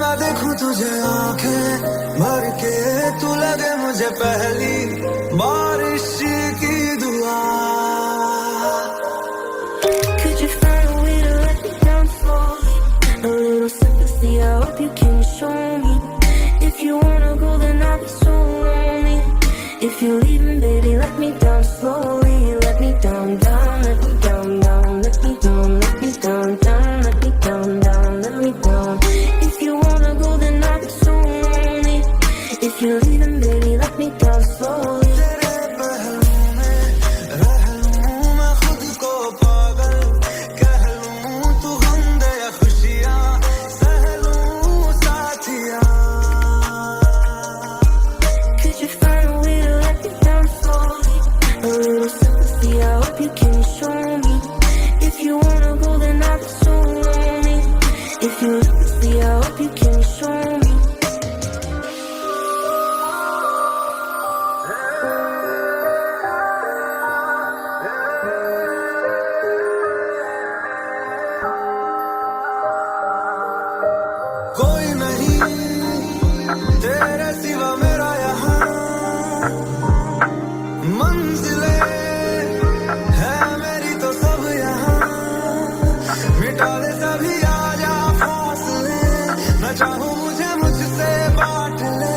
मैं देखूं तुझे आंखें भर के, तू लगे मुझे पहली बारिश की दुआ. Could you find a way to let me down slowly? A little sympathy, I hope you can show me. If you wanna go, then I'll be so lonely. If you're leaving, baby, let me down slowly. Let me down, down, let me down, down, let me down, let me down, down, let me down, down, let me down. If you wanna go, then I'll be so lonely. If you're leaving, baby, let me down slowly. कोई नहीं तेरे सिवा मेरा यहाँ, मंजिलें है मेरी तो सब यहाँ. मिटा दे सभी आजा फासले, मैं चाहूँ मुझे मुझसे बांट ले.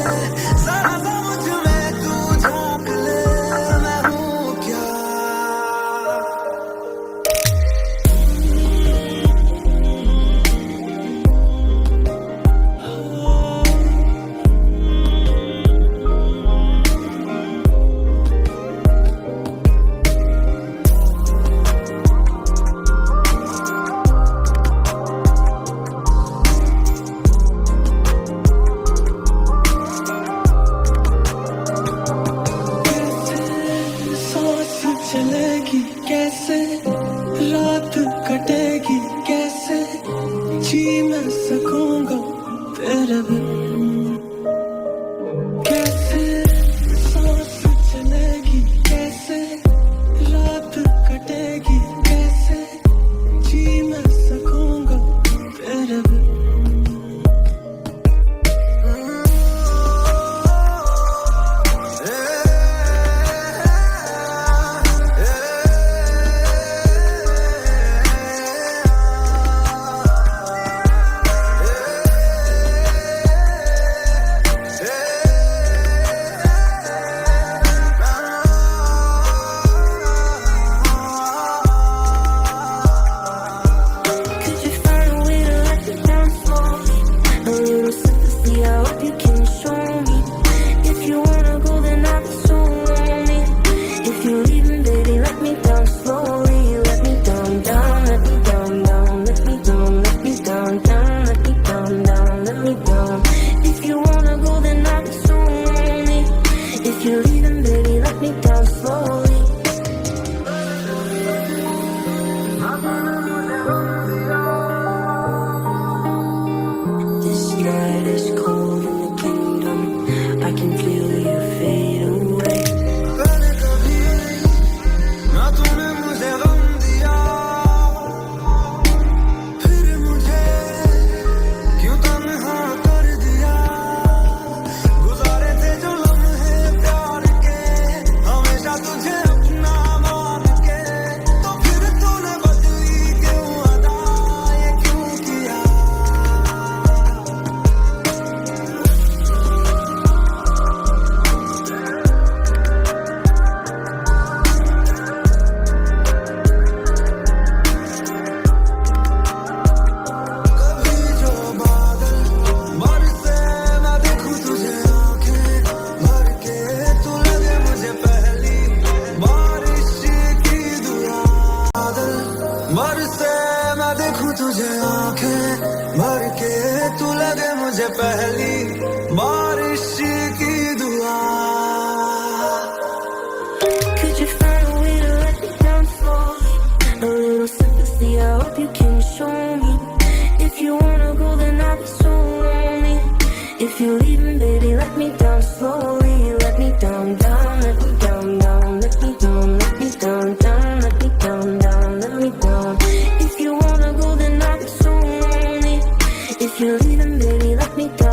जरा सा मुझ में तू झांक ले, मैं हूँ क्या. चलेगी कैसे, रात कटेगी कैसे, जी मैं सकूंगा तेरे बिन. कैसे सांस चलेगी कैसे, रात कटेगी कैसे, जी मैं सकूंगा तेरे बिन. बरसे मैं देखूं तुझे आंखें भर के, तू लगे मुझे पहली बारिश की दुआ. Could you find a way to let me down slowly? A little sympathy, I hope you can show me. If you wanna go, then I'll be so lonely. If you're leaving, baby, let me down slowly. Let me down, down, let me down, down, let me down, let me down, down, let me down, down, let me down. If you wanna go, then I'll be so lonely. If you're leaving, baby, baby, let me go.